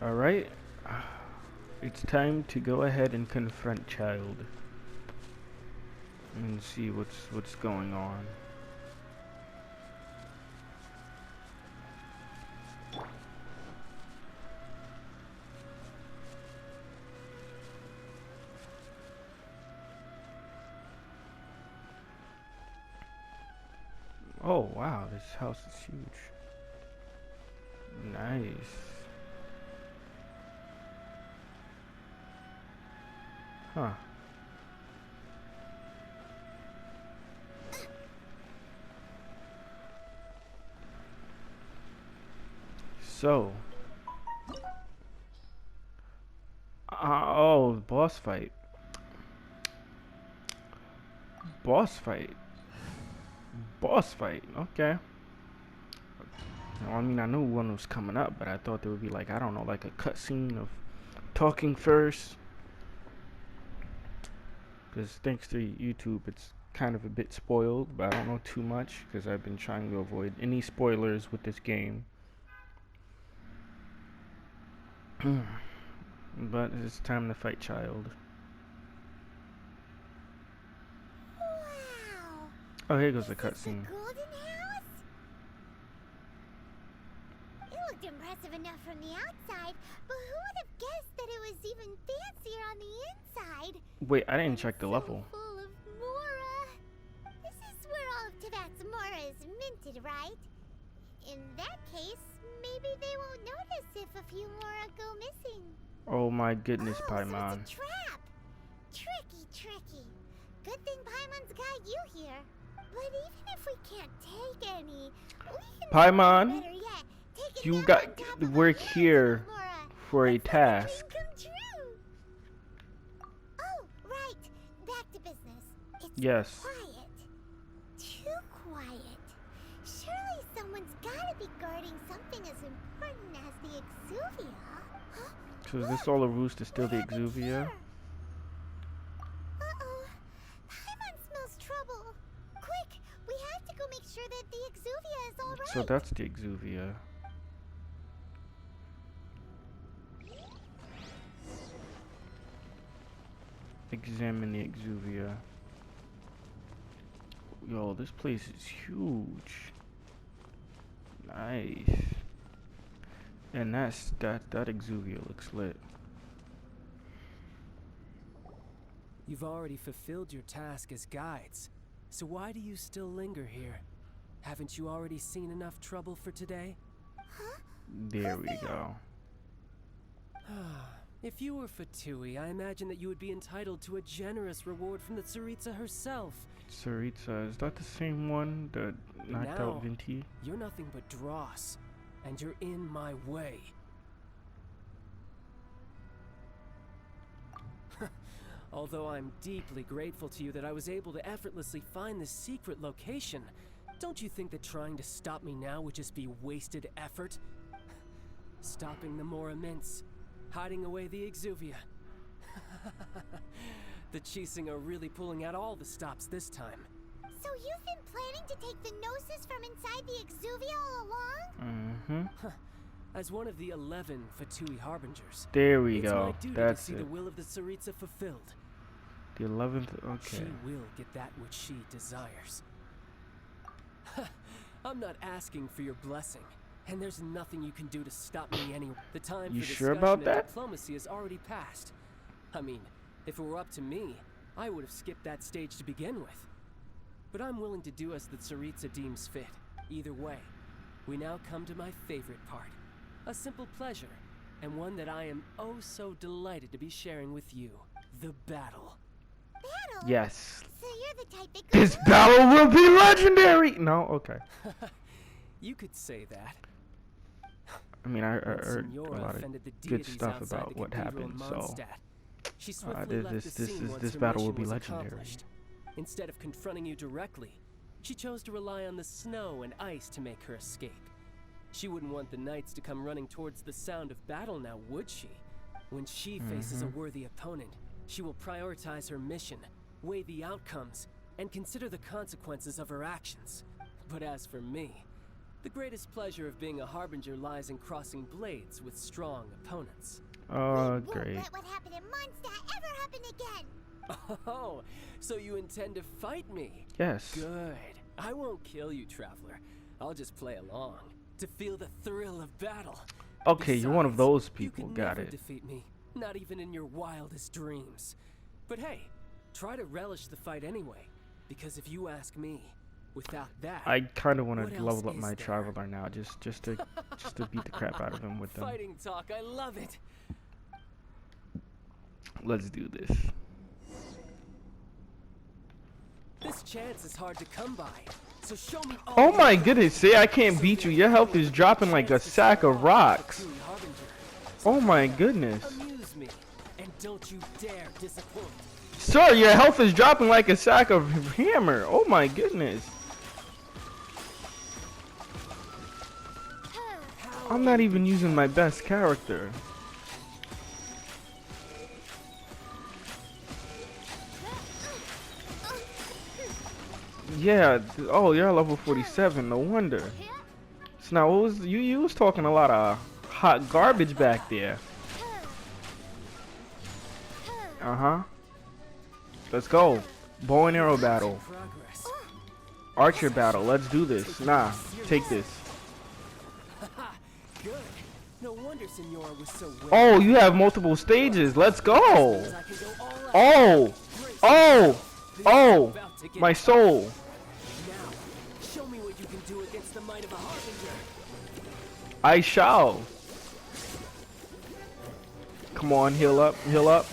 Alright. It's time to go ahead and confront Child. And see what's going on. Oh wow, this house is huge. Nice. Huh. So. Oh, boss fight. Boss fight. Boss fight. Okay. Well, I mean, I knew one was coming up, but I thought there would be like, I don't know, like a cutscene of talking first. Because thanks to YouTube, it's kind of a bit spoiled, but I don't know too much because I've been trying to avoid any spoilers with this game. But it's time to fight Child. Wow. Oh, here goes the cutscene. Golden house? It looked impressive enough from the outside, but who would have guessed that it was even fancier on the inside? Wait, I didn't check the level. Full of Mora. This is where all of Tibet's Mora is minted, right? In that case, maybe they won't notice if a few Mora go missing. Oh my goodness, Paimon. So it's a trap. Tricky. Good thing Paimon's got you here. But even if we can't take any, we can Paimon, better yet, take you it got. down on top of We're the here Mora. for a Let's make task. dream come true. Oh, right. Back to business. It's Yes. quiet. Too quiet. Surely someone's gotta be guarding something as important as the Exuvia. Huh? So is this all a ruse to steal the What happened Exuvia? here? Uh-oh. Paimon smells trouble. Quick, we have to go make sure that the Exuvia is all right. So that's the Exuvia. Examine the Exuvia. Yo, this place is huge. Nice. And that Exuvia looks lit. You've already fulfilled your task as guides, so why do you still linger here? Haven't you already seen enough trouble for today? Huh? There we go. If you were Fatui, I imagine that you would be entitled to a generous reward from the Tsaritsa herself. Tsaritsa, is that the same one that knocked out Now, Vinti? You're nothing but dross, and you're in my way. Although I'm deeply grateful to you that I was able to effortlessly find this secret location, don't you think that trying to stop me now would just be wasted effort? Stopping the Mora Mints, hiding away the Exuvia. The Chising are really pulling out all the stops this time. So you've been planning to take the Gnosis from inside the Exuvia all along? Mm-hmm. As one of the 11 Fatui Harbingers, There we it's go. my duty That's to see it. the will of the Tsaritsa fulfilled. The 11th. Okay. She will get that which she desires. I'm not asking for your blessing, and there's nothing you can do to stop me anyway. The time You for sure discussion about and that? diplomacy has already passed. I mean, if it were up to me, I would have skipped that stage to begin with. But I'm willing to do as the Tsaritsa deems fit. Either way, we now come to my favorite part. A simple pleasure, and one that I am oh so delighted to be sharing with you. The battle. Battle? Yes. So you're the type that goes This battle will be legendary! No? Okay. You could say that. I mean, I When heard a Signora lot of offended the good deities stuff outside about the what cathedral happened, in so Mondstadt, she swiftly left this the scene once this her battle will mission be was legendary. accomplished. Instead of confronting you directly, she chose to rely on the snow and ice to make her escape. She wouldn't want the knights to come running towards the sound of battle now, would she? When she faces a worthy opponent, she will prioritize her mission, weigh the outcomes, and consider the consequences of her actions. But as for me, The greatest pleasure of being a harbinger lies in crossing blades with strong opponents. Oh, We great. won't let what happened in Mondstadt ever happen again. Oh, so you intend to fight me? Yes. Good. I won't kill you, Traveler. I'll just play along to feel the thrill of battle. Okay, you're one of Besides, those you people. can Got never it. defeat me, not even in your wildest dreams. But hey, try to relish the fight anyway, because if you ask me, without that, I kind of want what to else level up is my there? Traveler now, just to beat the crap out of him with them. Fighting talk, I love it. Let's do this. This chance is hard to come by, so show me all Oh you my got. goodness, see, I can't beat you. Your health is dropping like a sack of rocks. Oh my goodness. Amuse me, and don't you dare disappoint. Sir, your health is dropping like a sack of hammer. Oh my goodness. I'm not even using my best character. Yeah, oh, you're level 47, no wonder. So now, what was you was talking a lot of hot garbage back there. Uh-huh. Let's go. Bow and arrow battle. Progress. Archer battle. Let's do this. Nah, take this. Good. No wonder Senora was so Oh, you have multiple stages. Let's go. I can go all out. Oh, oh, oh, my soul. Now, show me what you can do against the might of a harbinger. I shall. Come on, heal up, heal up.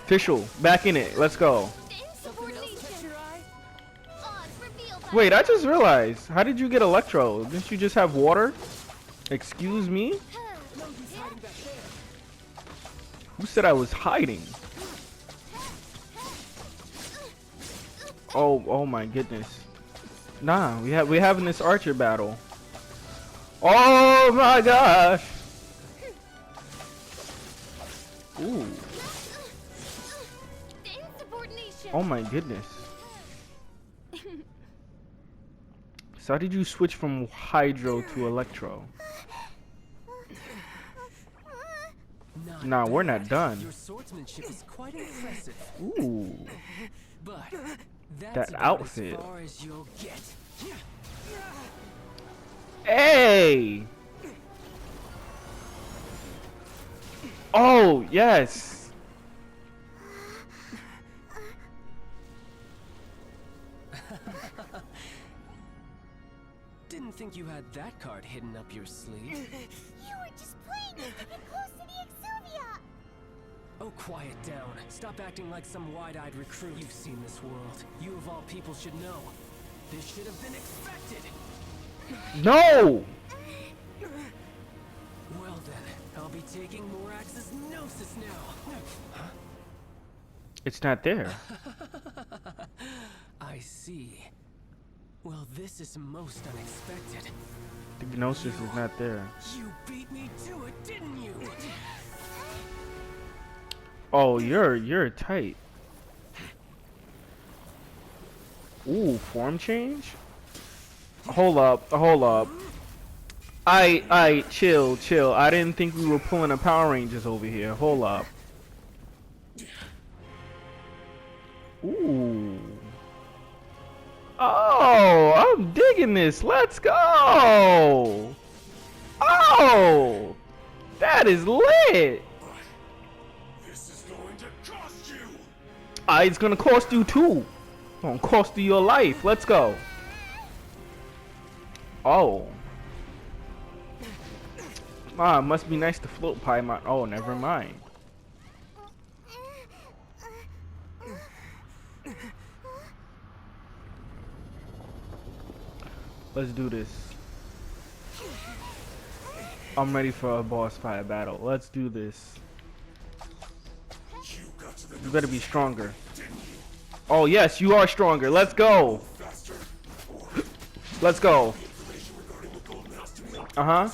Official, back in it. Let's go. Something else catch your eye? Wait, I just realized. How did you get Electro? Didn't you just have water? Excuse me? No use hiding back there. Who said I was hiding? Oh my goodness. Nah, we having this archer battle. Oh my gosh. Ooh. Oh my goodness. So how did you switch from Hydro to Electro? Nah, we're not done. Your swordsmanship is quite impressive, Ooh. but that's That about outfit. as far as you'll get. Hey! Oh, yes. Didn't think you had that card hidden up your sleeve. You were just playing us to get close to the Exuvia! Oh, quiet down. Stop acting like some wide-eyed recruit. You've seen this world. You of all people should know. This should have been expected. No! Well then, I'll be taking Morax's Gnosis now. Huh? It's not there. I see. Well, this is most unexpected. The Gnosis is not there. You beat me to it, didn't you? Oh, you're tight. Ooh, form change? Hold up, hold up. Chill. I didn't think we were pulling a Power Rangers over here. Hold up. Ooh. Oh, I'm digging this. Let's go. Oh, that is lit. This is going to cost you! It's gonna cost you too. It's gonna cost you your life. Let's go. Oh. Ah, must be nice to float by my. Oh, never mind. Let's do this. I'm ready for a boss fight battle. Let's do this. You got to the You better be stronger. Oh yes, you are stronger. Let's go. faster. Let's go. Information regarding the gold mouse to me. Uh-huh.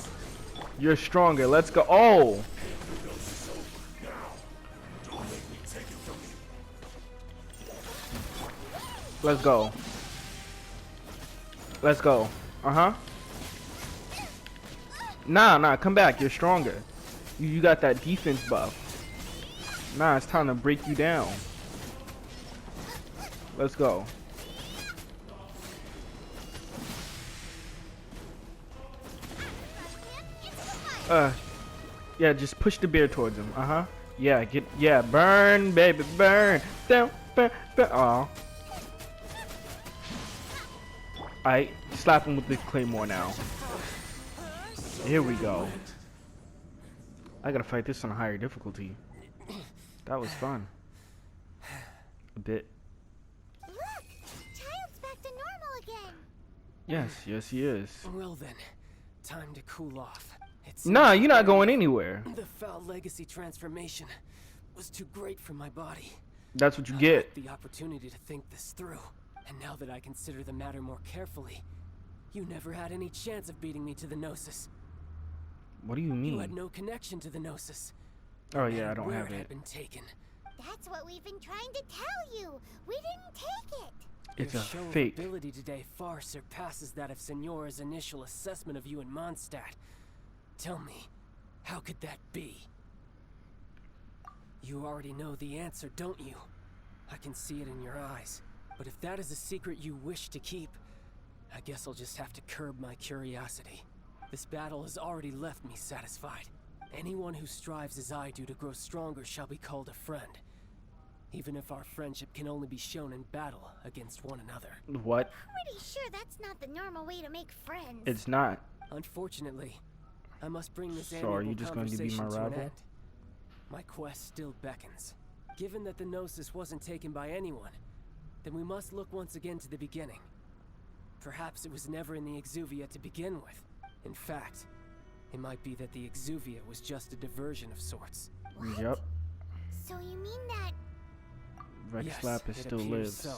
You're stronger. Let's go. Oh. Now, don't make me take it from you. Let's go. Let's go. Uh-huh. Nah, come back. You're stronger. You got that defense buff. Nah, it's time to break you down. Let's go. Yeah, just push the bear towards him. Yeah, burn, baby, burn. Down, burn. Aw. Alright, slap him with the claymore now. Here we go. I gotta fight this on a higher difficulty. That was fun. A bit. Look! Child's back to normal again! Yes, he is. Well then, time to cool off. Nah, you're not going anywhere. The foul legacy transformation was too great for my body. That's what you I get. lacked the opportunity to think this through. And now that I consider the matter more carefully, you never had any chance of beating me to the Gnosis. What do you mean? You had no connection to the Gnosis. Oh yeah, I don't Where have it had it. been taken. That's what we've been trying to tell you! We didn't take it! It's Your a show fake. of ability today far surpasses that of Senora's initial assessment of you in Mondstadt. Tell me, how could that be? You already know the answer, don't you? I can see it in your eyes. But if that is a secret you wish to keep, I guess I'll just have to curb my curiosity. This battle has already left me satisfied. Anyone who strives as I do to grow stronger shall be called a friend. Even if our friendship can only be shown in battle against one another. What? Pretty sure that's not the normal way to make friends. It's not. Unfortunately, I must bring this So are you just going to be my an rival? end. My quest still beckons. Given that the Gnosis wasn't taken by anyone, then we must look once again to the beginning. Perhaps it was never in the Exuvia to begin with. In fact, it might be that the Exuvia was just a diversion of sorts. What? Yep. So you mean that... Rex Yes, Lapis it still appears lives. so.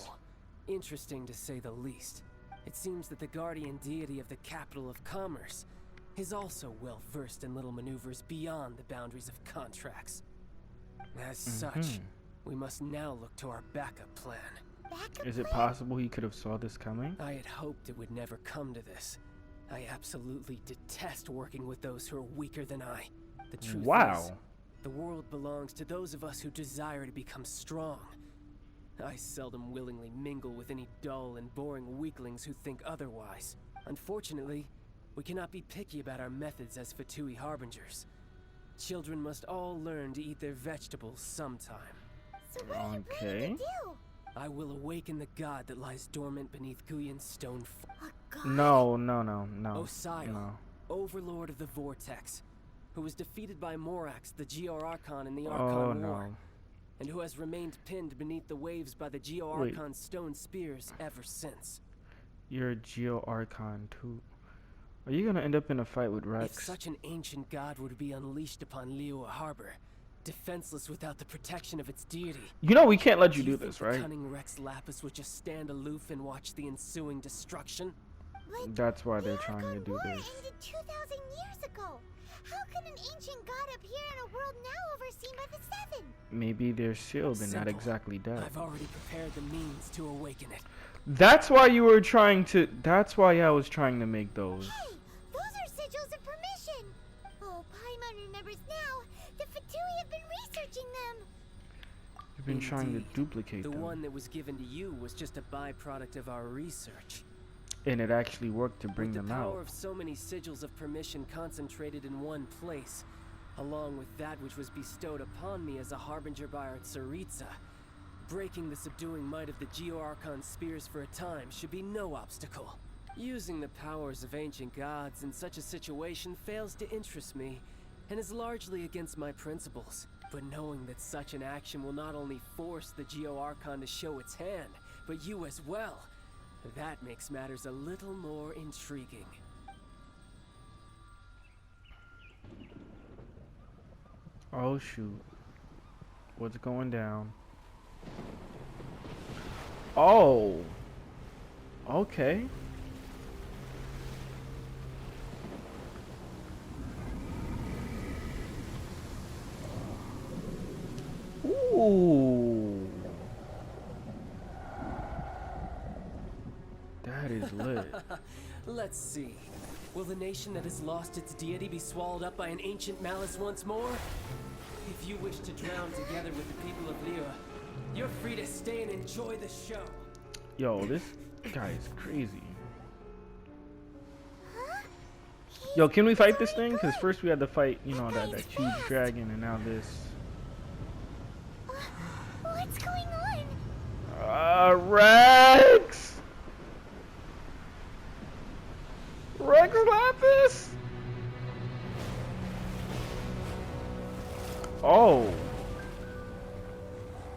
Interesting to say the least. It seems that the guardian deity of the capital of commerce is also well versed in little maneuvers beyond the boundaries of contracts. As such, we must now look to our backup plan. Backup Is it plan? possible he could have saw this coming? I had hoped it would never come to this. I absolutely detest working with those who are weaker than I. The truth is, the world belongs to those of us who desire to become strong. I seldom willingly mingle with any dull and boring weaklings who think otherwise. Unfortunately, we cannot be picky about our methods as Fatui Harbingers. Children must all learn to eat their vegetables sometime. So what are you planning to do? I will awaken the god that lies dormant beneath Guyon's stone. A god? No. Osial, No. overlord of the Vortex, who was defeated by Morax, the Geo-Archon in the Oh Archon War, no. and who has remained pinned beneath the waves by the Geo-Archon stone spears ever since. You're a Geo Archon too. Are you gonna end up in a fight with Rex? If such an ancient god were to be unleashed upon Liyue Harbor, defenseless without the protection of its deity, You know we can't let you do do you think this, the right? cunning Rex Lapis would just stand aloof and watch the ensuing destruction? Like, That's why they're the trying to Archon do War this. ended 2,000 years ago. How can an ancient god appear in a world now overseen by the Seven? Maybe they're sealed and not Simple. exactly dead. I've already prepared the means to awaken it. That's why you were trying to. That's why I was trying to make those. Hey, those are sigils of permission. Oh, Paimon remembers now. The Fatui have been researching them. You've been trying to Indeed. duplicate The them, one that was given to you was just a byproduct of our research. and it actually worked to bring With them the power out. of so many sigils of permission concentrated in one place, along with that which was bestowed upon me as a harbinger by our Tsaritsa, breaking the subduing might of the Geo-Archon spears for a time should be no obstacle. Using the powers of ancient gods in such a situation fails to interest me, and is largely against my principles. But knowing that such an action will not only force the Geo-Archon to show its hand, but you as well, that makes matters a little more intriguing. Oh shoot. What's going down? Oh. Okay. Ooh. That is lit. Let's see. Will the nation that has lost its deity be swallowed up by an ancient malice once more? If you wish to drown together with the people of Liyue, you're free to stay and enjoy the show. Yo, this guy is crazy. Huh? Yo, can we fight this thing? Because first we had to fight, you know, that huge dragon, and now this. What's going on? Rex! Rex Lapis? Oh.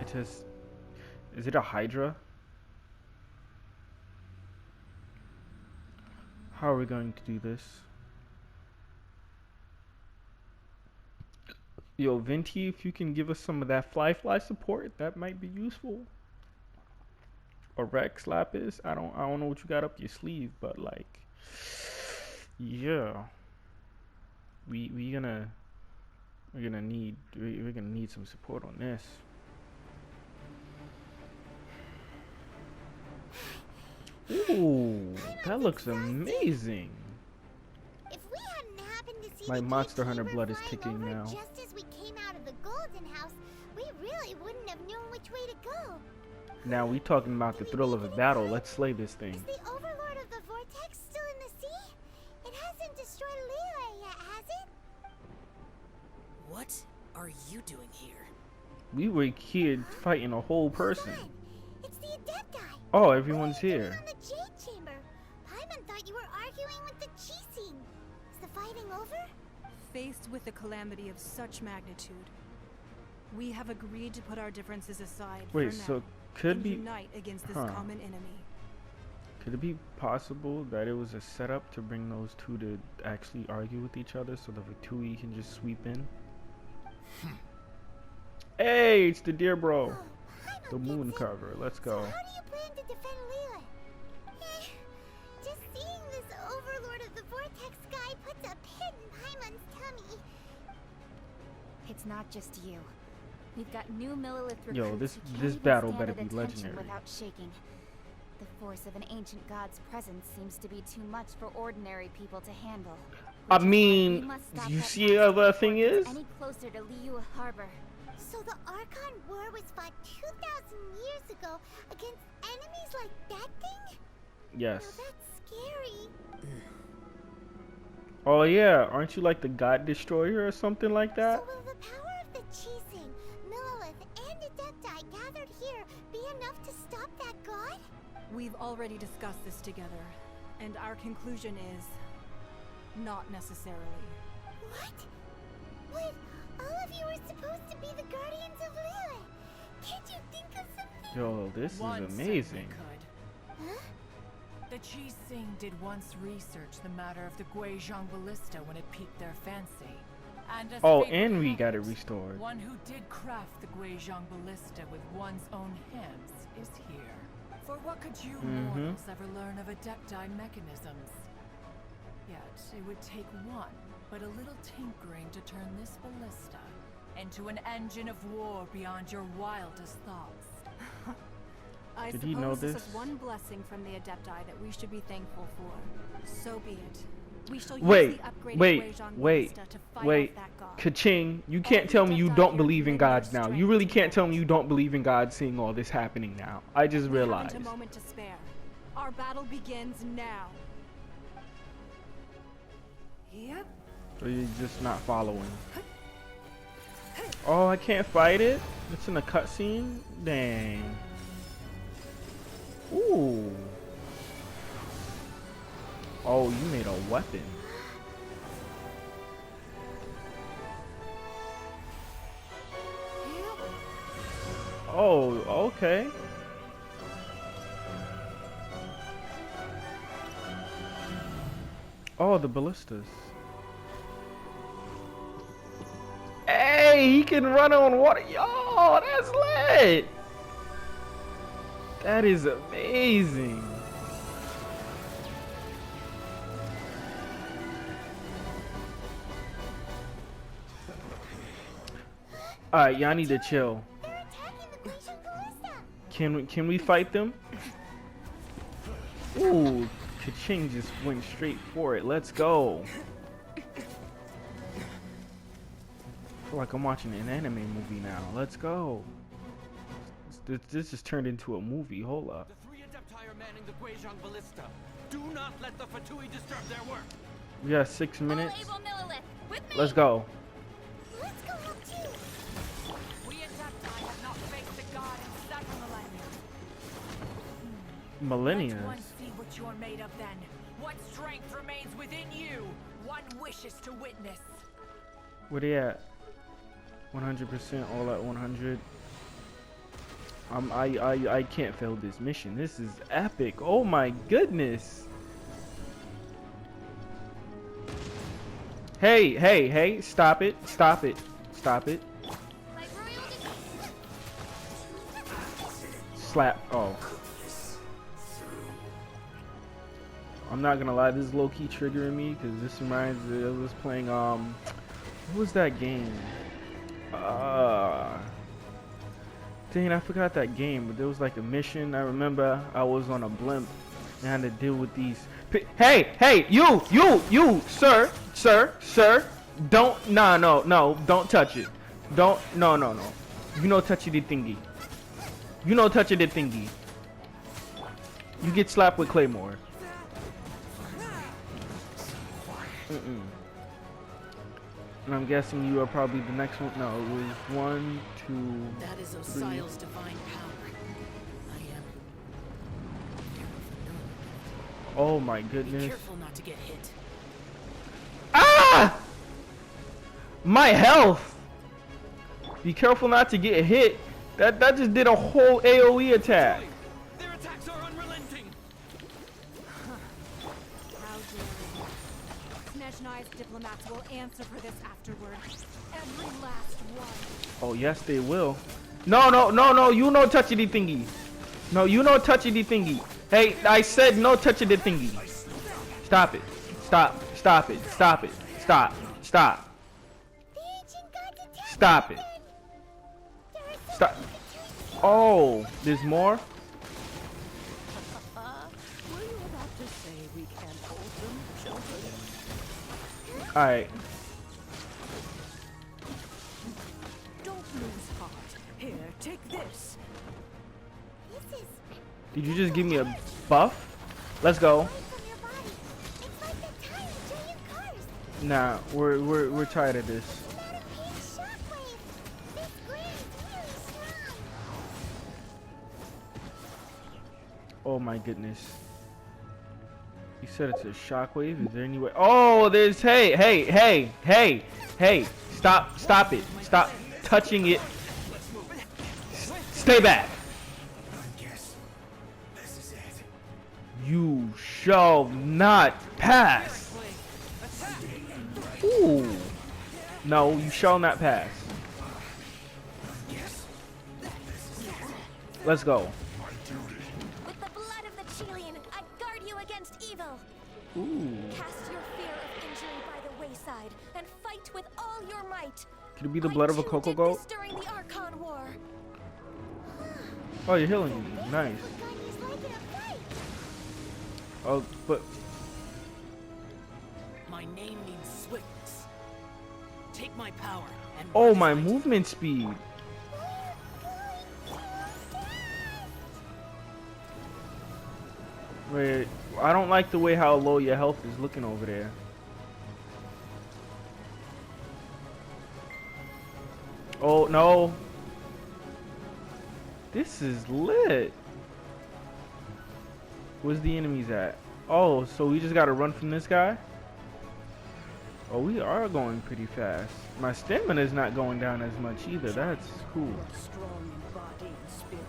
It has. Is it a Hydra? How are we going to do this? Yo, Venti, if you can give us some of that fly support, that might be useful. Or Rex Lapis, I don't know what you got up your sleeve, but like, yeah, we're gonna need some support on this. Ooh, that looks amazing. If we hadn't happened to see My the Monster gatekeeper Hunter blood is flying ticking over now. just as we came out of the Golden House, we really wouldn't have known which way to go. Now we talking about the thrill of a battle. Let's slay this Is thing. the Overlord of the Vortex still in the sea? It hasn't destroyed Liyue yet, has it? What are you doing here? We were here fighting a whole person. Hold on. It's the Adepti. Oh, everyone's What are you doing here. on the Jade Chamber? Paimon thought you were arguing with the Chising. Is the fighting over? Faced with a calamity of such magnitude, we have agreed to put our differences aside Wait, for now so could and be, unite against this huh. common enemy. could it be possible that it was a setup to bring those two to actually argue with each other so the Vitui can just sweep in? Hey, it's the deer bro. Oh, Paimon The gets moon it. cover. Let's So go. how do you plan to defend Liyue? Just seeing this Overlord of the Vortex guy puts a pit in Paimon's tummy. It's not just you. We've got new Millilith recruits Yo, this who can't this even battle stand better at be attention legendary. without shaking. The force of an ancient god's presence seems to be too much for ordinary people to handle. I Which is why we mean, must stop you that see monster how the before thing it gets is? any closer to Liyue Harbor. So the Archon War was fought 2,000 years ago against enemies like that thing? Yes. Now that's scary. Oh yeah, aren't you like the God Destroyer or something like that? So will the power of the Chising, Millilith, and Adepti gathered here be enough to stop that god? We've already discussed this together, and our conclusion is not necessarily. What? But all of you are supposed to be the guardians of Liyue. Can't you think of something? Yo, this One is said we amazing. could. Huh? The Chising did once research the matter of the Guizhong ballista when it piqued their fancy. And as Oh, fate and would we have got it it, restored. one who did craft the Guizhong ballista with one's own hands is here. For what could you mortals ever learn of Adepti mechanisms? Yet, it would take one, but a little tinkering to turn this ballista into an engine of war beyond your wildest thoughts. I Did suppose he know this this? is one blessing from the Adepti that we should be thankful for. So be it. We shall Wait, use the upgraded wait, Guizhong wait, ballista to fight wait. off that god. Ka-ching, you can't tell me you don't believe in gods now. You really can't tell me you don't believe in God seeing all this happening now. I just We realized. haven't a moment to spare. Our battle begins now. Yep. So you're just not following. Oh, I can't fight it? It's in a cutscene? Dang. Ooh. Oh, you made a weapon. Oh, okay. Oh, the ballistas. Hey, he can run on water. Yo, that's lit. That is amazing. Alright, y'all need to chill. They're attacking the Guizhong ballista. Can we fight them? Ooh, Ka-ching just went straight for it. Let's go. I feel like I'm watching an anime movie now. Let's go. This just turned into a movie. Hold up. The three Adepti are manning the Guizhong Ballista. Do not let the Fatui disturb their work. We got 6 minutes. Able Millilith, with me. Let's go. Let's go help too. We Adepti have not faced the god in several Millennia. millennia. Let one see what you're made of then. What strength remains within you? One wishes to witness. Where they at? 100%, all at 100. I can't fail this mission. This is epic. Oh my goodness. Hey, stop it. Stop it. Stop it. Like royal Slap. Oh. I'm not gonna lie, this is low-key triggering me because this reminds me of us playing what was that game? Dang, I forgot that game, but there was like a mission. I remember I was on a blimp and had to deal with these. Hey, you, sir, don't, no, don't touch it. No. You know, touchy the thingy. You get slapped with Claymore. And I'm guessing you are probably the next one. No, it was 1, 2, That is 3. Osial's divine power. I am. Oh my Be goodness. careful not to get hit. Ah! My health. Be careful not to get hit. That just did a whole AoE attack. Their attacks are unrelenting. How dare you? Snezhnai's diplomats will answer for this afterward. Every last one. Oh yes, they will. No. You no touchy the thingy. No, you no touchy the thingy. Hey, I said no touchy the thingy. Stop it. Stop it. Stop. The ancient gods attack. Stop it. Stop. Oh, there's more? Were you about to say we can't hold them, children? Alright. Don't lose heart. Here, take this. This is Did you just give me a buff? Let's go. right from your body. It's like that tiny giant cars. Nah, we're tired of this. Not a pink shockwave. This green's really strong. Oh my goodness. You said it's a shockwave? Is there any way? Oh, there's hey. Stop it. Stop touching it. Stay back. I guess this is it. You shall not pass. Ooh. No, you shall not pass. Let's go. With the blood of the Chilean, I guard you against evil. Ooh. Cast your fear of injury by the wayside and fight with all your might. Could it be the blood of a I too cocoa did goat? this during the Archon War. Oh, you're healing me. Nice. What gun is like in a fight? Oh, but My name means swiftness. Take my power and oh, rise my right. movement speed. Wait, I don't like the way how low your health is looking over there. Oh no. This is lit. Where's the enemies at? Oh, so we just gotta run from this guy? Oh, we are going pretty fast. My stamina is not going down as much either. That's cool. Strong in body and spirit.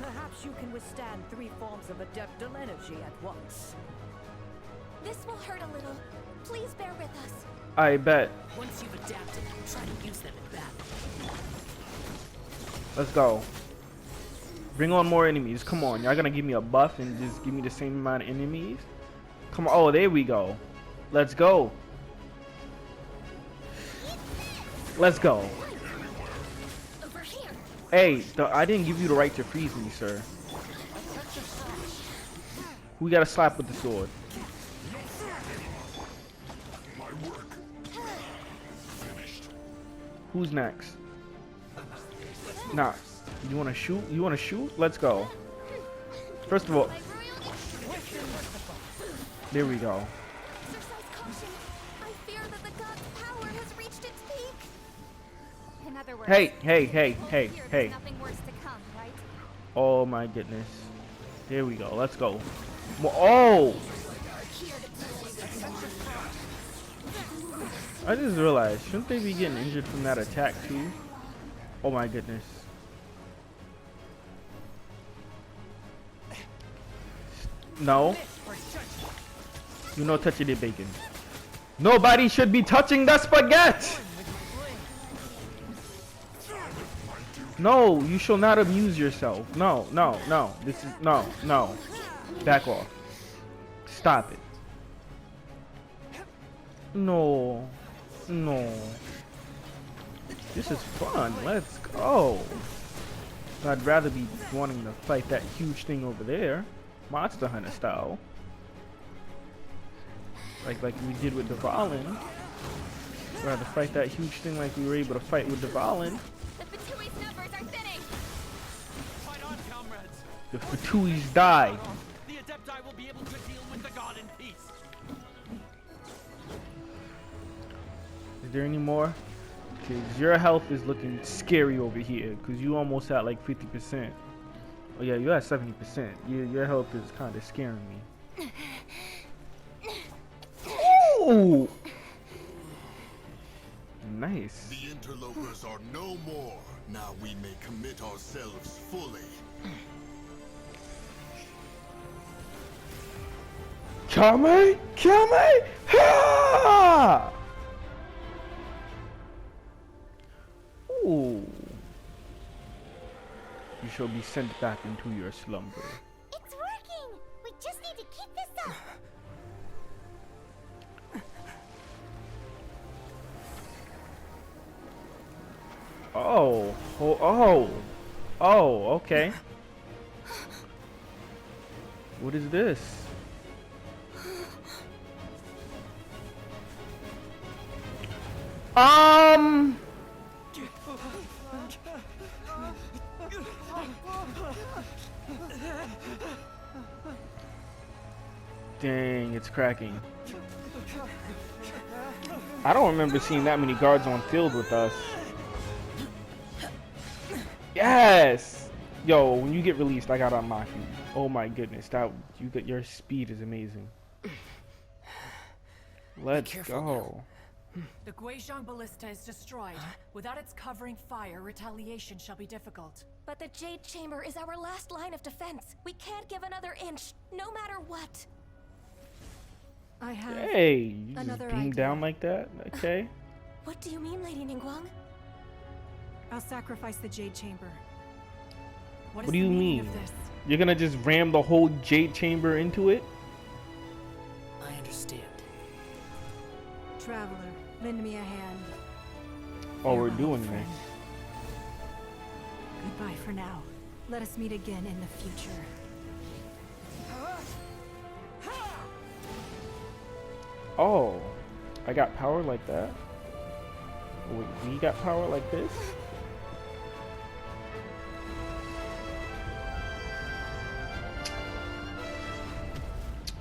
Perhaps you can withstand 3 forms of adeptal energy at once. This will hurt a little. Please bear with us. I bet. Once you've adapted, try to use them in battle. Let's go. Bring on more enemies. Come on. Y'all gonna give me a buff and just give me the same amount of enemies? Come on. Oh, there we go. Let's go. Let's go. Over here. Hey, I didn't give you the right to freeze me, sir. We gotta slap with the sword. Who's next? Nah. You wanna shoot? You wanna shoot? Let's go. First of all, there we go. Exercise caution. I fear that the god's power has reached its peak. In other words, Hey. here there's nothing worse to come, right? Oh my goodness. There we go. Let's go. Oh! I just realized, shouldn't they be getting injured from that attack too? Oh my goodness. No. You know touching the bacon. Nobody should be touching the spaghetti! No, you shall not amuse yourself. No. This is, no. Back off. Stop it. No. This is fun. Let's go. I'd rather be wanting to fight that huge thing over there. Monster Hunter style. Like we did with Dvalin. I'd rather fight that huge thing like we were able to fight with Dvalin. The Fatui's numbers are thinning. Fight on, comrades. The Fatuis die. The Adepti will be able to deal with the god in peace. Is there any more? Because your health is looking scary over here. Because you almost at like 50%. Oh yeah, you're at 70%. Your health is kind of scaring me. Ooh! Nice. The interlopers are no more. Now we may commit ourselves fully. Kame! Ha! Ooh. You shall be sent back into your slumber. It's working! We just need to keep this up! Oh, okay. What is this? Dang, it's cracking. I don't remember seeing that many guards on field with us. Yes! Yo, when you get released, I gotta unlock you. Oh my goodness, your speed is amazing. Let's go. The Guizhong Ballista is destroyed. Without its covering fire, retaliation shall be difficult. But the Jade Chamber is our last line of defense. We can't give another inch, no matter what. I have Hey, you just another beam idea. down like that? Okay. What do you mean, Lady Ningguang? I'll sacrifice the Jade Chamber. What What is do you the meaning mean? of this? You're gonna just ram the whole Jade Chamber into it? I understand. Traveler, lend me a hand. Oh, we're Farewell, doing friend. this. Goodbye for now. Let us meet again in the future. Oh, I got power like that? Oh, wait, we got power like this?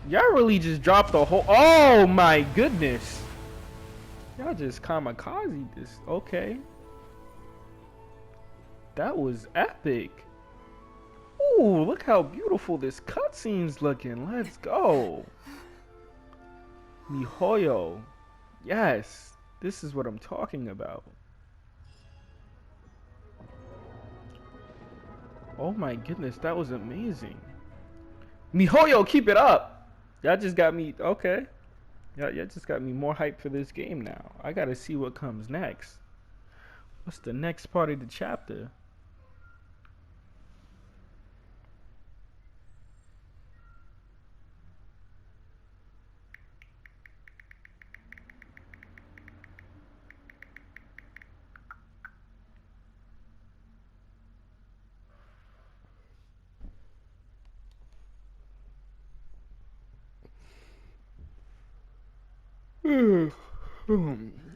Y'all really just dropped the whole... Oh my goodness! Y'all just kamikaze this. Okay. That was epic. Ooh, look how beautiful this cutscene's looking. Let's go. MiHoYo. Yes, this is what I'm talking about. Oh my goodness, that was amazing. MiHoYo, keep it up. Y'all just got me, okay. Y'all just got me more hype for this game now. I gotta see what comes next. What's the next part of the chapter?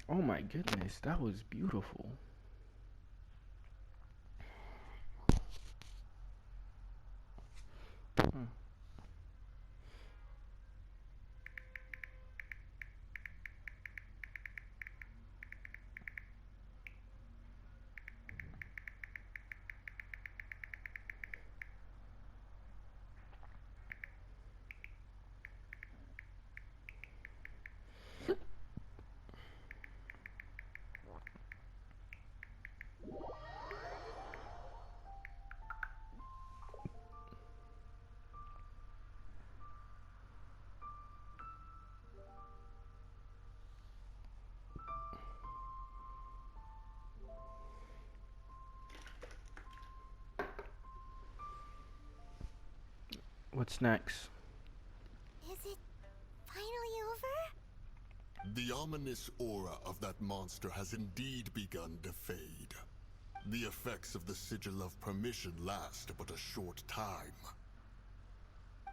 Oh my goodness, that was beautiful. Hmm. What's next? Is it finally over? The ominous aura of that monster has indeed begun to fade. The effects of the Sigil of Permission last but a short time.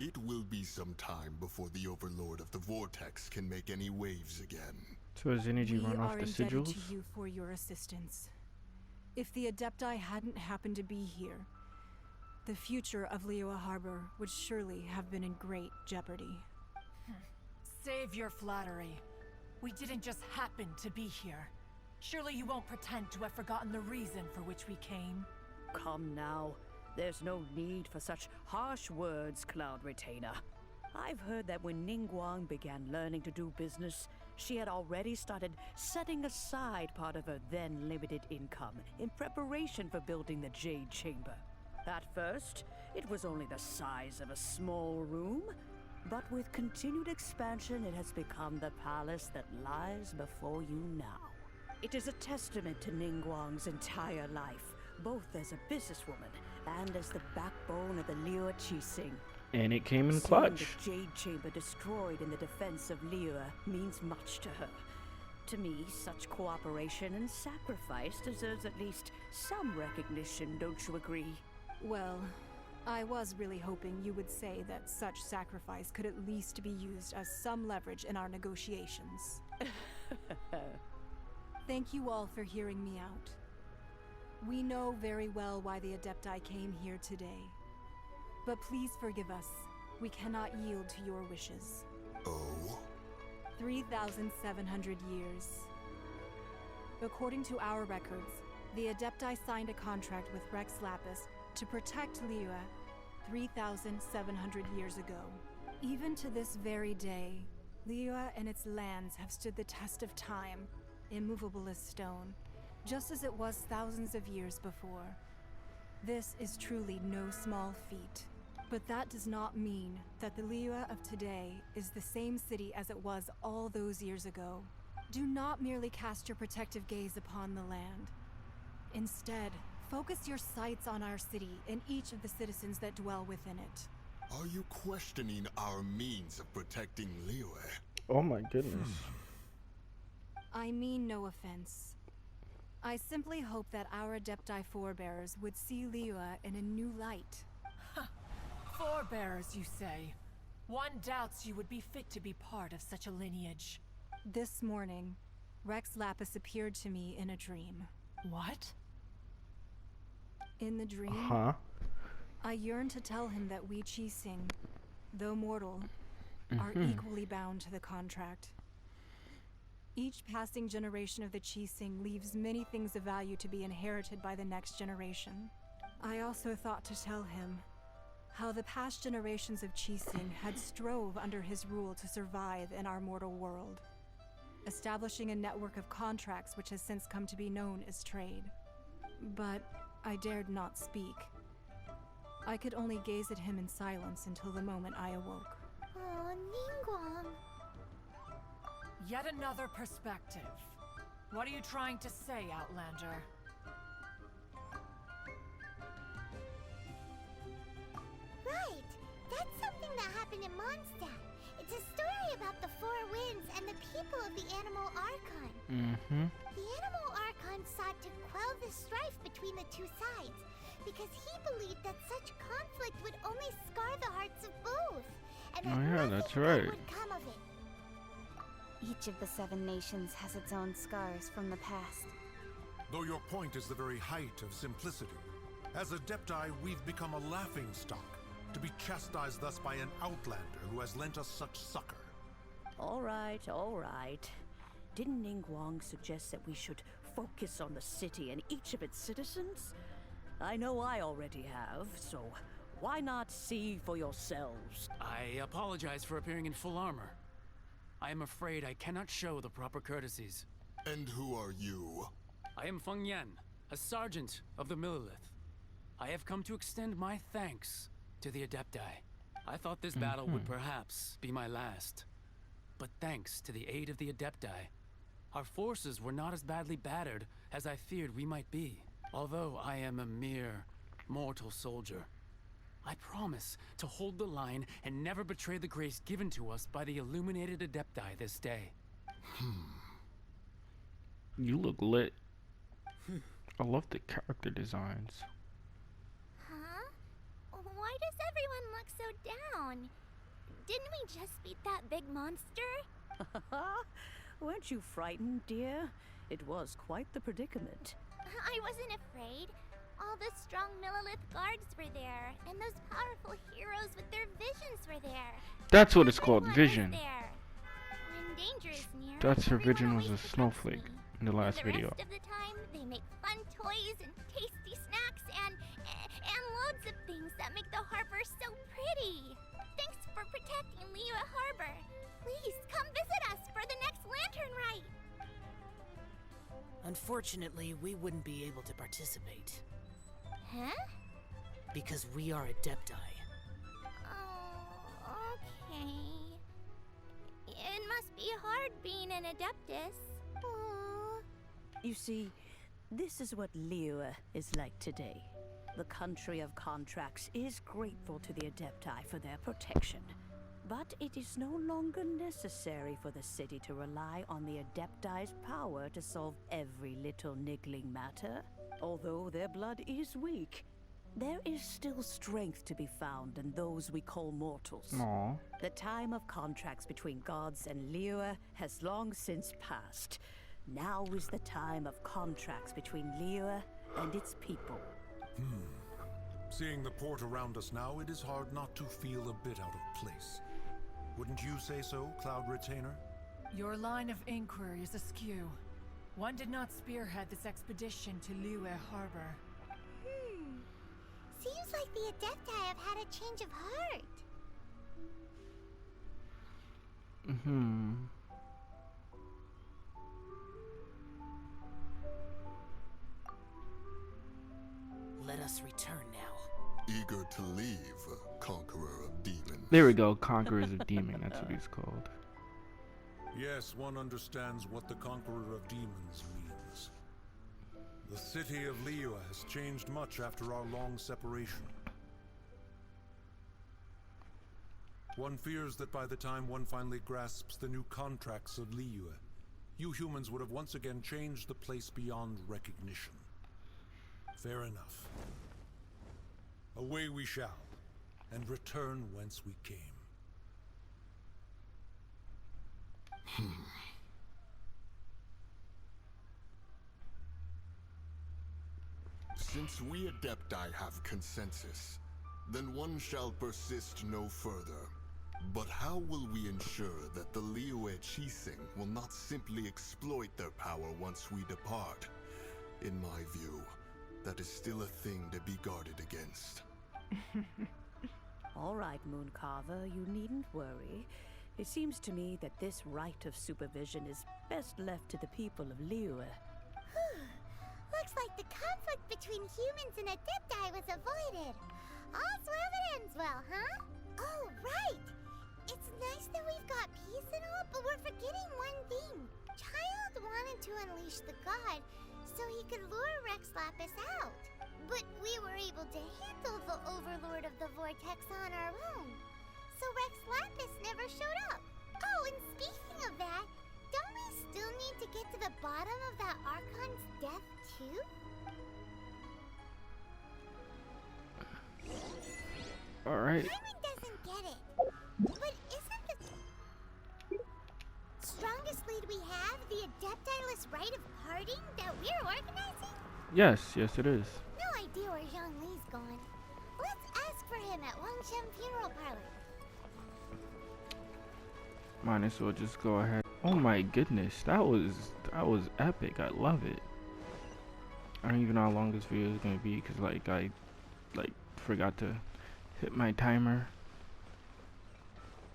It will be some time before the Overlord of the Vortex can make any waves again. So has energy We run off are the indebted sigils? to you for your assistance. If the Adepti hadn't happened to be here, the future of Liyue Harbor would surely have been in great jeopardy. Save your flattery. We didn't just happen to be here. Surely you won't pretend to have forgotten the reason for which we came. Come now. There's no need for such harsh words, Cloud Retainer. I've heard that when Ningguang began learning to do business, she had already started setting aside part of her then limited income in preparation for building the Jade Chamber. At first, it was only the size of a small room, but with continued expansion, it has become the palace that lies before you now. It is a testament to Ningguang's entire life, both as a businesswoman and as the backbone of the Liyue Qixing. And it came in Seeing clutch. the Jade Chamber destroyed in the defense of Liyue means much to her. To me, such cooperation and sacrifice deserves at least some recognition, don't you agree? Well, I was really hoping you would say that such sacrifice could at least be used as some leverage in our negotiations. Thank you all for hearing me out. We know very well why the Adepti came here today. But please forgive us. We cannot yield to your wishes. Oh? 3,700 years. According to our records, the Adepti signed a contract with Rex Lapis to protect Liyue 3,700 years ago. Even to this very day, Liyue and its lands have stood the test of time, immovable as stone, just as it was thousands of years before. This is truly no small feat. But that does not mean that the Liyue of today is the same city as it was all those years ago. Do not merely cast your protective gaze upon the land. Instead, focus your sights on our city and each of the citizens that dwell within it. Are you questioning our means of protecting Liyue? Oh my goodness. I mean no offense. I simply hope that our Adepti forebears would see Liyue in a new light. Forebearers, you say? One doubts you would be fit to be part of such a lineage. This morning, Rex Lapis appeared to me in a dream. What? In the dream, I yearned to tell him that we Qixing, though mortal, are equally bound to the contract. Each passing generation of the Qixing leaves many things of value to be inherited by the next generation. I also thought to tell him how the past generations of Qixing had strove under his rule to survive in our mortal world, establishing a network of contracts which has since come to be known as trade. But I dared not speak. I could only gaze at him in silence until the moment I awoke. Oh, Ningguang. Yet another perspective. What are you trying to say, Outlander? Right! That's something that happened in Mondstadt. It's a story about the Four Winds and the people of the Animal Archon. The Animal Archon sought to quell the strife between the two sides, because he believed that such conflict would only scar the hearts of both, and that nothing good would come of it. Each of the 7 nations has its own scars from the past. Though your point is the very height of simplicity. As Adepti, we've become a laughingstock. to be chastised thus by an outlander who has lent us such succor. All right, all right. Didn't Ningguang suggest that we should focus on the city and each of its citizens? I know I already have, so why not see for yourselves? I apologize for appearing in full armor. I am afraid I cannot show the proper courtesies. And who are you? I am Feng Yan, a sergeant of the Millelith. I have come to extend my thanks to the Adepti. I thought this battle would perhaps be my last. But thanks to the aid of the Adepti, our forces were not as badly battered as I feared we might be. Although I am a mere mortal soldier, I promise to hold the line and never betray the grace given to us by the illuminated Adepti this day. You look lit. I love the character designs. Huh? Why does everyone look so down? Didn't we just beat that big monster? Weren't you frightened, dear? It was quite the predicament. I wasn't afraid. All the strong Millelith guards were there, and those powerful heroes with their visions were there. That's what it's called, vision. When danger is near, That's her vision everyone was a always snowflake protects me. in the last And the video. rest of the time, they make fun toys and tasty snacks and loads of things that make the harbor so pretty. Thanks for protecting Liyue Harbor. Please come visit us for the next lantern rite. Unfortunately, we wouldn't be able to participate. Huh? Because we are Adepti. Oh, okay. It must be hard being an Adeptus. Aww. You see, this is what Liyue is like today. The country of contracts is grateful to the Adepti for their protection. But it is no longer necessary for the city to rely on the Adepti's power to solve every little niggling matter. Although their blood is weak, there is still strength to be found in those we call mortals. Aww. The time of contracts between gods and Liyue has long since passed. Now is the time of contracts between Liyue and its people. Seeing the port around us now, it is hard not to feel a bit out of place. Wouldn't you say so, Cloud Retainer? Your line of inquiry is askew. One did not spearhead this expedition to Liyue Harbor. Seems like the Adepti have had a change of heart. Let us return now. Eager to leave, Conqueror of Demons. There we go, Conquerors of Demon, that's what he's called. Yes, one understands what the Conqueror of Demons means. The city of Liyue has changed much after our long separation. One fears that by the time one finally grasps the new contracts of Liyue, you humans would have once again changed the place beyond recognition. Fair enough. Away we shall, and return whence we came. Since we Adepti have consensus, then one shall persist no further. But how will we ensure that the Liyue Chising will not simply exploit their power once we depart? In my view, that is still a thing to be guarded against. All right, Mooncarver, you needn't worry. It seems to me that this right of supervision is best left to the people of Liyue. Looks like the conflict between humans and Adepti was avoided. All's well that ends well, huh? Oh, right! It's nice that we've got peace and all, but we're forgetting one thing. Child wanted to unleash the god so he could lure Rex Lapis out. But we were able to handle the Overlord of the Vortex on our own. So Rex Lapis never showed up. Oh, and speaking of that, don't we still need to get to the bottom of that Archon's death, too? Alright. Hyman doesn't get it. But isn't the strongest lead we have the Adepti-less rite of parting that we're organizing? Yes, it is. No idea where Zhang Li's gone. Let's ask for him at Wangshan Might as well just go ahead. Oh my goodness, that was epic. I love it. I don't even know how long this video is gonna be because like I forgot to hit my timer.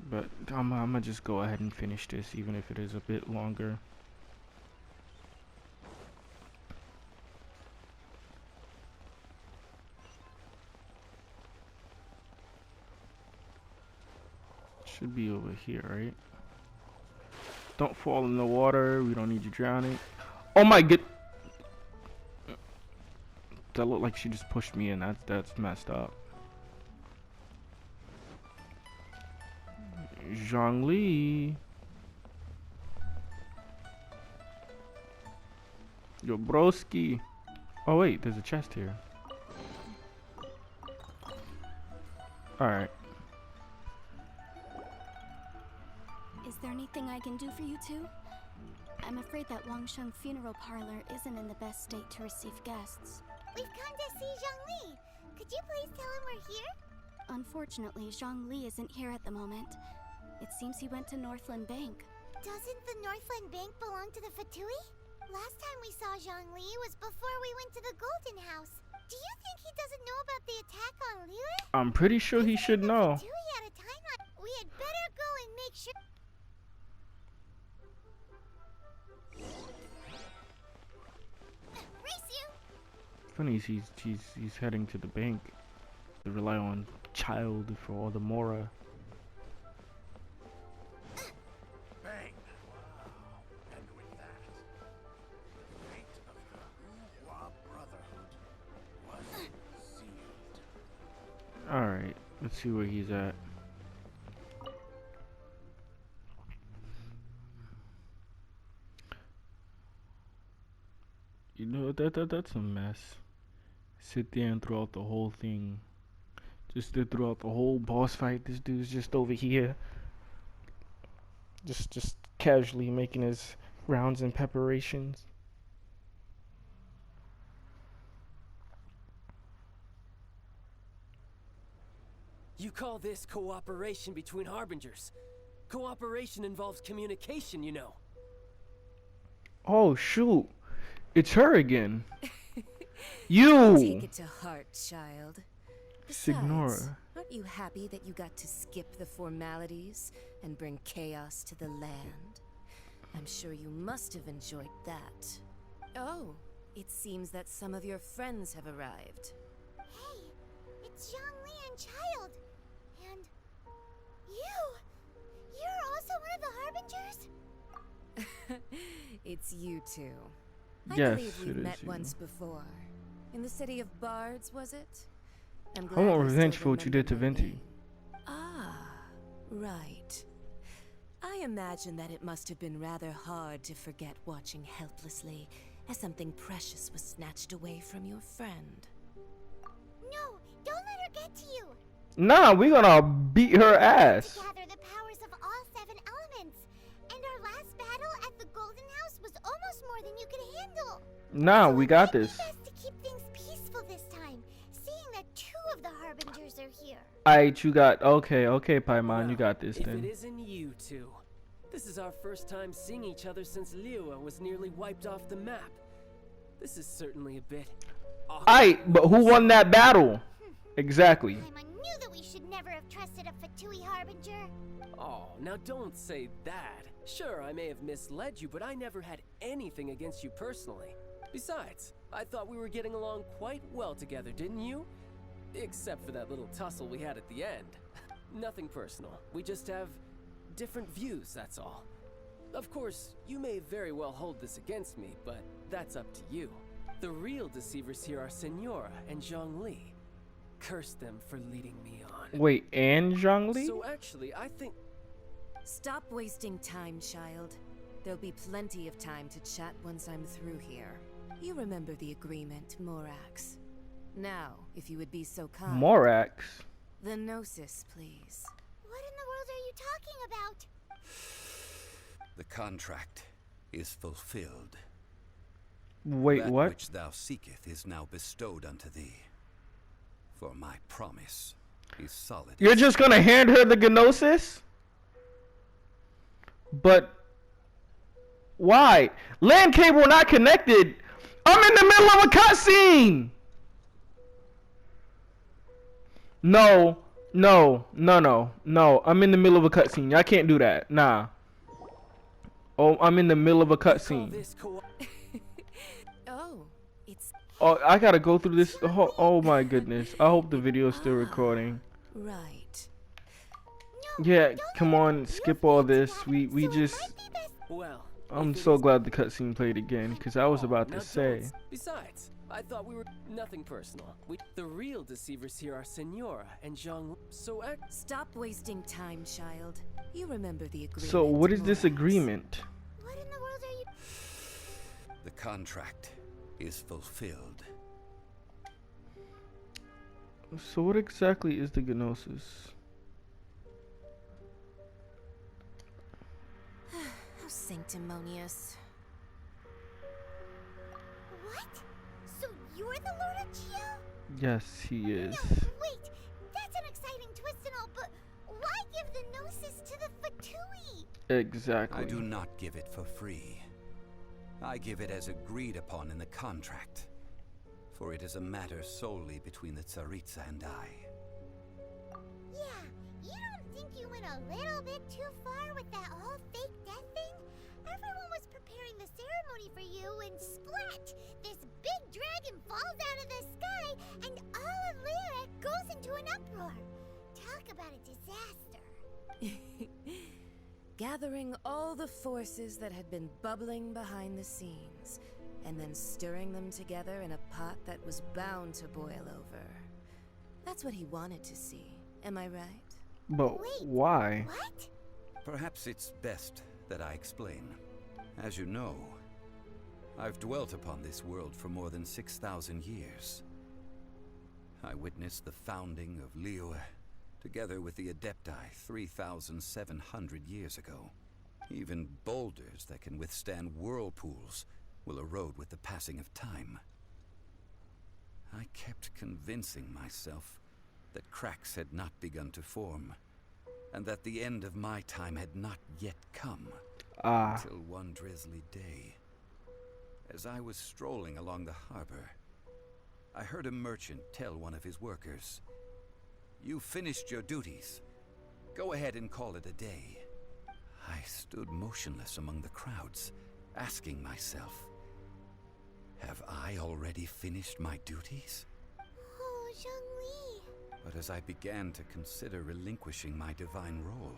But I'm gonna just go ahead and finish this even if it is a bit longer. Should be over here, right? Don't fall in the water. We don't need you drowning. Oh my god! That looked like she just pushed me in. That's messed up. Zhongli. Yo, broski. Oh wait, there's a chest here. Alright. Is there anything I can do for you two? I'm afraid that Wangsheng funeral parlor isn't in the best state to receive guests. We've come to see Zhongli. Could you please tell him we're here? Unfortunately, Zhongli isn't here at the moment. It seems he went to Northland Bank. Doesn't the Northland Bank belong to the Fatui? Last time we saw Zhongli was before we went to the Golden House. Do you think he doesn't know about the attack on Liyue? I'm pretty sure he should know. Fatui had a timeline. We had better go and make sure. Funny, he's heading to the bank to rely on Child for all the Mora. Bang! And with that, the fate of the Liyue Brotherhood was sealed. Alright, let's see where he's at. You know, that's a mess. Sit there and throughout the whole thing. Just throughout the whole boss fight, this dude's just over here. Just casually making his rounds and preparations. You call this cooperation between Harbingers. Cooperation involves communication, you know. Oh shoot. It's her again. You! Take it to heart, child. Besides, Signora. aren't you happy that you got to skip the formalities and bring chaos to the land? I'm sure you must have enjoyed that. Oh, it seems that some of your friends have arrived. Hey, it's Zhongli and Child. And you're also one of the Harbingers? It's you two. I Yes, believe we've it met is you. once before. In the city of Bards, was it? I'm I glad want you revenge still for what you did to remember my Venti. name. Ah, right. I imagine that it must have been rather hard to forget watching helplessly as something precious was snatched away from your friend. No, don't let her get to you. Nah, we gonna beat her ass. To gather the powers of all 7 elements. And our last battle at the Golden House was almost more than you could handle. Nah, So we it got might be this. best to keep things peaceful this time, seeing that 2 of the Harbingers are here. Alright, you got okay, Paimon, you Well, got this if then. it isn't you two. This is our first time seeing each other since Liyue was nearly wiped off the map. This is certainly a bit awkward. Alright, but who won that battle? Exactly. I knew that we should never have trusted a Fatui Harbinger. Oh, now don't say that. Sure, I may have misled you, but I never had anything against you personally. Besides, I thought we were getting along quite well together, didn't you? Except for that little tussle we had at the end. Nothing personal. We just have different views, that's all. Of course, you may very well hold this against me, but that's up to you. The real deceivers here are Signora and Zhongli. Curse them for leading me on. Wait, and Zhongli? So actually, I think... Stop wasting time, child. There'll be plenty of time to chat once I'm through here. You remember the agreement, Morax. Now, if you would be so kind. Morax? The Gnosis, please. What in the world are you talking about? The contract is fulfilled. Wait, that what? which thou seeketh is now bestowed unto thee. For my promise is solid. You're just gonna hand her the Gnosis? But why? Land cable not connected. I'm in the middle of a cutscene. No. I'm in the middle of a cutscene. I can't do that. Nah. Oh, I'm in the middle of a cutscene. Oh, I gotta go through this. Oh my goodness. I hope the video is still recording. Right. Yeah, come on, skip all this. We just. I'm so glad the cutscene played again, because I was about to say. Besides, I thought we were nothing personal. The real deceivers here are Senora and Zhang. So stop wasting time, child. You remember the agreement. So what is this agreement? What in the world are you? The contract is fulfilled. So what exactly is the Gnosis? How sanctimonious. What? So you're the Lord of Geo? Yes, he is. No, wait. That's an exciting twist and all, but why give the Gnosis to the Fatui? Exactly. I do not give it for free. I give it as agreed upon in the contract. For it is a matter solely between the Tsaritsa and I. Yeah, you don't think you went a little bit too far with that whole fake death thing? Everyone was preparing the ceremony for you and splat! This big dragon falls out of the sky and all of Liyue goes into an uproar. Talk about a disaster. Gathering all the forces that had been bubbling behind the scenes, and then stirring them together in a pot that was bound to boil over. That's what he wanted to see. Am I right? But why? What? Perhaps it's best that I explain. As you know, I've dwelt upon this world for more than 6,000 years. I witnessed the founding of Liyue, together with the Adepti 3,700 years ago. Even boulders that can withstand whirlpools will erode with the passing of time. I kept convincing myself that cracks had not begun to form, and that the end of my time had not yet come. Until one drizzly day, as I was strolling along the harbor, I heard a merchant tell one of his workers, "You finished your duties. Go ahead and call it a day." I stood motionless among the crowds, asking myself, have I already finished my duties? Oh, Zhongli. But as I began to consider relinquishing my divine role,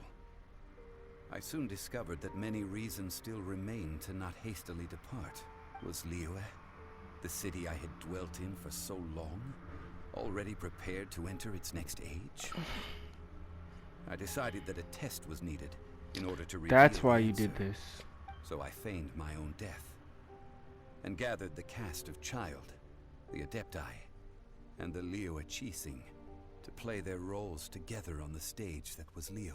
I soon discovered that many reasons still remained to not hastily depart. Was Liyue, the city I had dwelt in for so long, already prepared to enter its next age? I decided that a test was needed in order to reveal That's why the you answer. did this. So I feigned my own death and gathered the cast of Child, the Adepti, and the Liyue Qixing to play their roles together on the stage that was Liyue.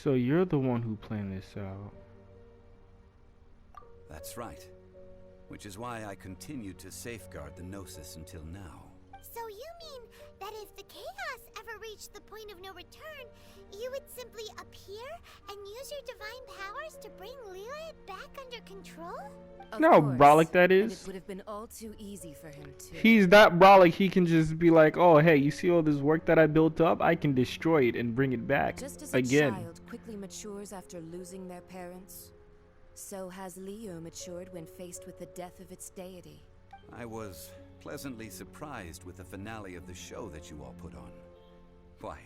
So you're the one who planned this out. That's right. Which is why I continued to safeguard the Gnosis until now. So you mean that if the chaos ever reached the point of no return, you would simply appear and use your divine powers to bring Liyue back under control? You know how brolic that is? And it would have been all too easy for him to. He's that brolic, he can just be like, oh, hey, you see all this work that I built up? I can destroy it and bring it back Just as a again. child quickly matures after losing their parents, so has Liyue matured when faced with the death of its deity. I was pleasantly surprised with the finale of the show that you all put on. Why,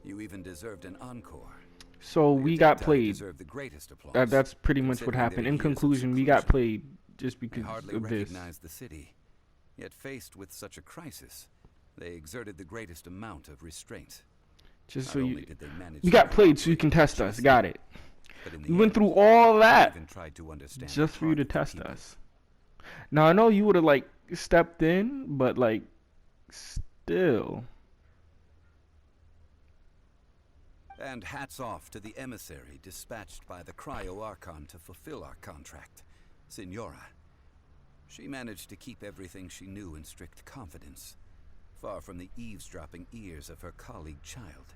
you even deserved an encore. So we got played. The greatest applause, That's pretty much what happened. In conclusion, we got played just because they hardly of this. recognized the city. Yet faced with such a crisis, they exerted the greatest amount of restraint. Just Not so only you, did they manage we to got played so you can test us. Got it. but in the We went end, through all that they even tried to understand just the for you to heart of the test people. us. Now I know you would have like stepped in, but like still. And hats off to the emissary dispatched by the Cryo Archon to fulfill our contract, Senora. She managed to keep everything she knew in strict confidence, far from the eavesdropping ears of her colleague Child,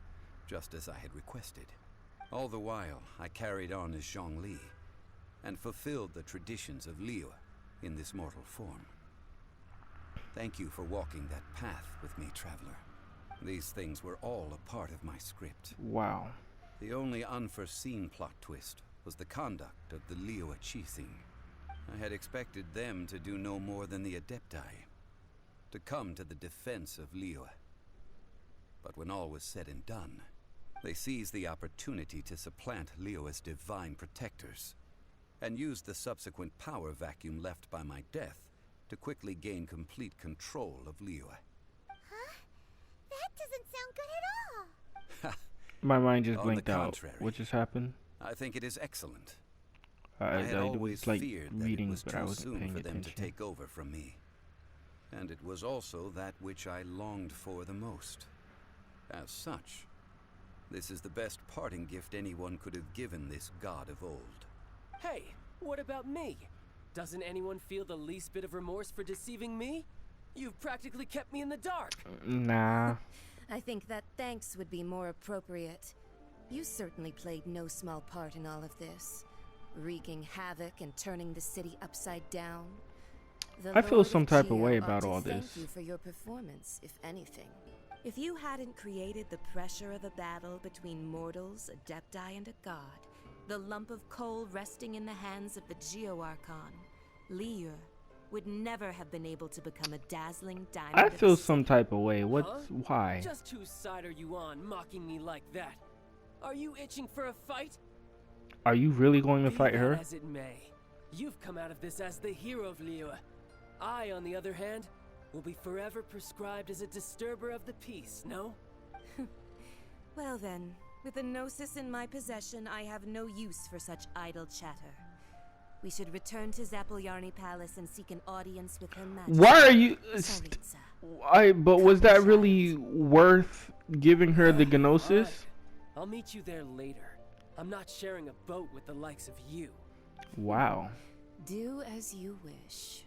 just as I had requested. All the while, I carried on as Zhongli, and fulfilled the traditions of Liyue in this mortal form. Thank you for walking that path with me, traveler. These things were all a part of my script. Wow. The only unforeseen plot twist was the conduct of the Liyue Qixing. I had expected them to do no more than the Adepti, to come to the defense of Liyue. But when all was said and done, they seized the opportunity to supplant Liyue as divine protectors, and used the subsequent power vacuum left by my death to quickly gain complete control of Liyue. Huh? That doesn't sound good at all. My mind just blinked out. What just happened? I think it is excellent. I had always was like feared reading, that it was but too I wasn't soon paying for them attention. to take over from me. And it was also that which I longed for the most. As such, this is the best parting gift anyone could have given this god of old. Hey, what about me? Doesn't anyone feel the least bit of remorse for deceiving me? You've practically kept me in the dark. Nah. I think that thanks would be more appropriate. You certainly played no small part in all of this, wreaking havoc and turning the city upside down. I feel some type of way about all this. Thank you for your performance, if anything. If you hadn't created the pressure of a battle between mortals, Adepti, and a god, the lump of coal resting in the hands of the Geo-Archon, Liyue, would never have been able to become a dazzling diamond. I feel some type of way. What's why? Just whose side are you on, mocking me like that? Are you itching for a fight? Are you really going to fight her? As it may, you've come out of this as the hero of Liyue. I, on the other hand, will be forever prescribed as a disturber of the peace, no? Well then, with a gnosis in my possession, I have no use for such idle chatter. We should return to Zappolyarny Palace and seek an audience with Her Majesty. Why are you... But was that really worth giving her the gnosis? Right. I'll meet you there later. I'm not sharing a boat with the likes of you. Wow. Do as you wish.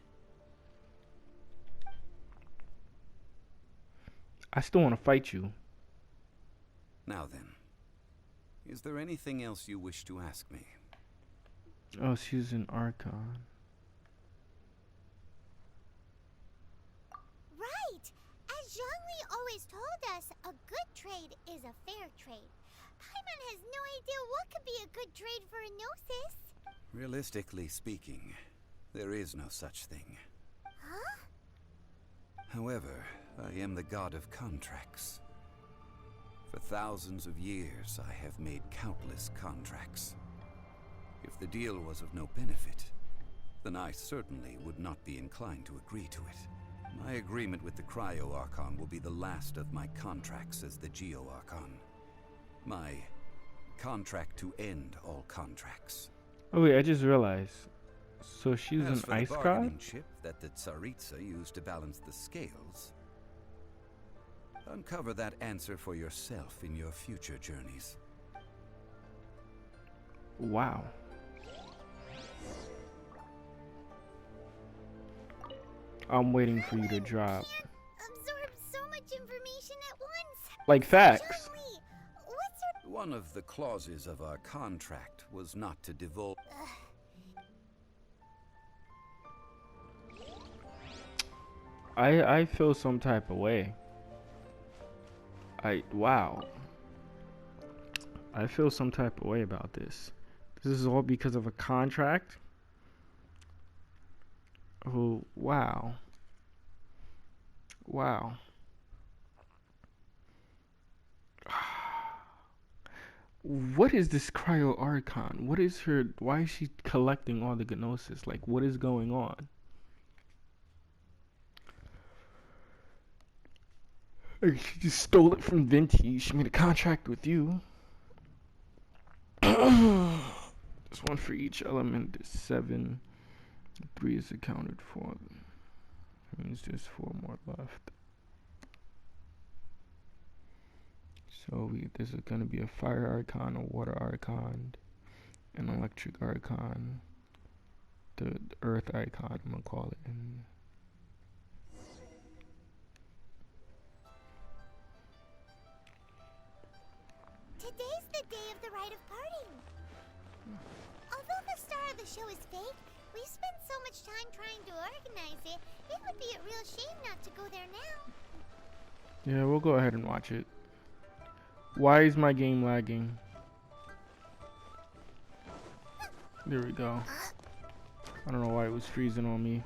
I still want to fight you. Now then, is there anything else you wish to ask me? Oh, she's an Archon. Right! As Zhongli always told us, a good trade is a fair trade. Paimon has no idea what could be a good trade for a gnosis. Realistically speaking, there is no such thing. Huh? However, I am the god of contracts. For thousands of years, I have made countless contracts. If the deal was of no benefit, then I certainly would not be inclined to agree to it. My agreement with the Cryo-Archon will be the last of my contracts as the Geo-Archon. My contract to end all contracts. Oh wait, I just realized. So she's As an for ice the god? bargaining chip that the Tsaritsa used to balance the scales, uncover that answer for yourself in your future journeys. Wow. I'm waiting for you to drop. Absorb so much information at once. Like facts. Zhongli, what's your... One of the clauses of our contract was not to divulge. I feel some type of way. Wow. I feel some type of way about this. This is all because of a contract? Oh, wow. Wow. What is this Cryo-Archon? What is her... Why is she collecting all the gnosis? Like, what is going on? Like, she just stole it from Venti. She made a contract with you. There's one for each element. There's 7. 3 is accounted for. That means there's 4 more left. So there's going to be a fire archon, a water archon, an electric archon, the earth archon, I'm going to call it. And Today's the the day of the rite of parting. Although the star of the show is fake, we spent so much time trying to organize it, it would be a real shame not to go there now. Yeah, we'll go ahead and watch it. Why is my game lagging? There we go. I don't know why it was freezing on me.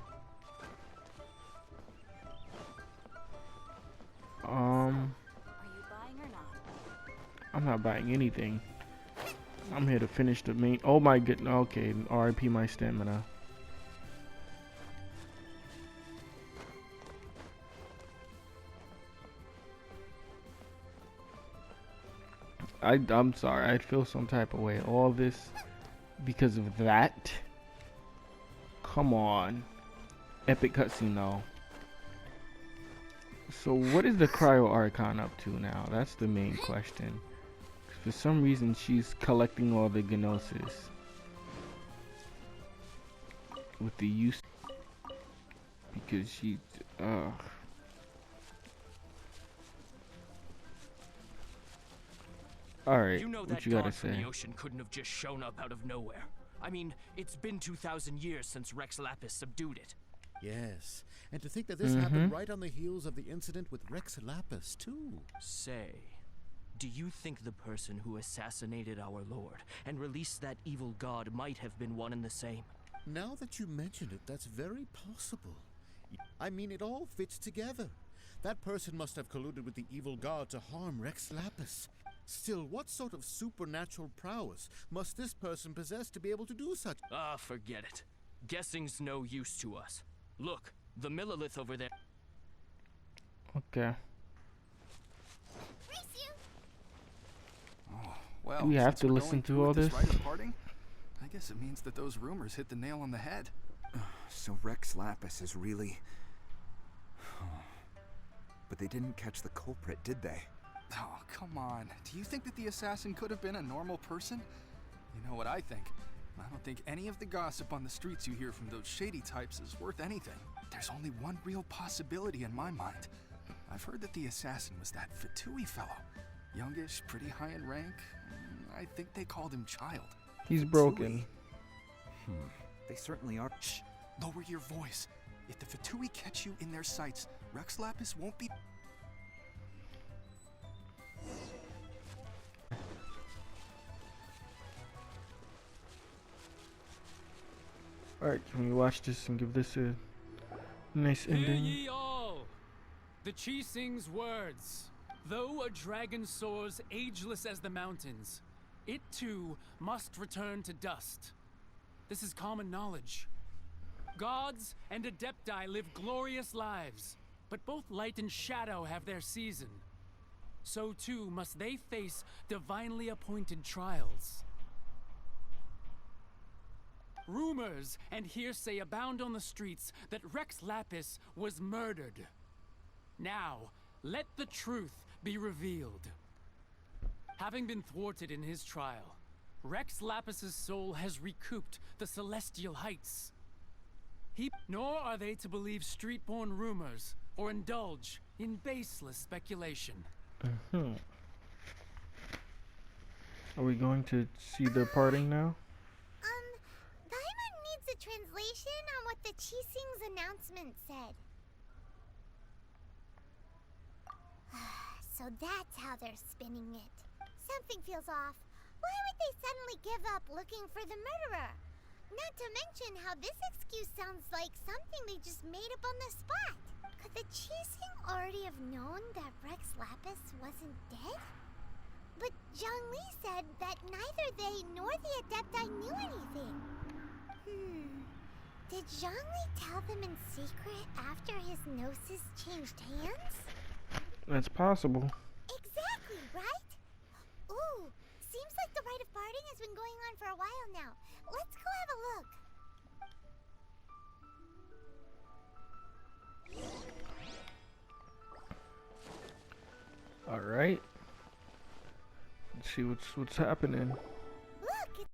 Are you buying or not? I'm not buying anything. I'm here to finish the main. Oh my goodness. Okay, RIP my stamina. I'm sorry. I feel some type of way. All this because of that. Come on. Epic cutscene though. So what is the Cryo Archon up to now? That's the main question. For some reason she's collecting all the Gnosis. With the use. Because she... Alright, you know what you that gotta god from say? the ocean couldn't have just shown up out of nowhere. I mean, it's been 2,000 years since Rex Lapis subdued it. Yes, and to think that this happened right on the heels of the incident with Rex Lapis, too. Say, do you think the person who assassinated our lord and released that evil god might have been one and the same? Now that you mention it, that's very possible. I mean, it all fits together. That person must have colluded with the evil god to harm Rex Lapis. Still, what sort of supernatural prowess must this person possess to be able to do such? Ah, forget it. Guessing's no use to us. Look, the Millilith over there. Okay. Oh, well, Do we have since to we're listen going to through all with this? rite of parting, I guess it means that those rumors hit the nail on the head. So Rex Lapis is really... But they didn't catch the culprit, did they? Oh, come on. Do you think that the assassin could have been a normal person? You know what I think? I don't think any of the gossip on the streets you hear from those shady types is worth anything. There's only one real possibility in my mind. I've heard that the assassin was that Fatui fellow. Youngish, pretty high in rank. I think they called him Child. He's broken. They certainly are. Shh! Lower your voice. If the Fatui catch you in their sights, Rex Lapis won't be... Alright, can we watch this and give this a nice Hear ending? ye all! The Chi sings words. Though a dragon soars ageless as the mountains, it too must return to dust. This is common knowledge. Gods and Adepti live glorious lives, but both light and shadow have their season. So too must they face divinely appointed trials. Rumors and hearsay abound on the streets that Rex Lapis was murdered. Now, let the truth be revealed. Having been thwarted in his trial, Rex Lapis's soul has recouped the celestial heights. Nor are they to believe street-born rumors or indulge in baseless speculation. Are we going to see their parting now? Paimon needs a translation on what the Qixing's announcement said. So that's how they're spinning it. Something feels off. Why would they suddenly give up looking for the murderer? Not to mention how this excuse sounds like something they just made up on the spot. Could the Qixing already have known that Rex Lapis wasn't dead? But Zhongli said that neither they nor the Adepti knew anything. Did Zhongli tell them in secret after his gnosis changed hands? That's possible. Exactly, right? Ooh, seems like the rite of parting has been going on for a while now. Let's go have a look. All right. Let's see what's happening.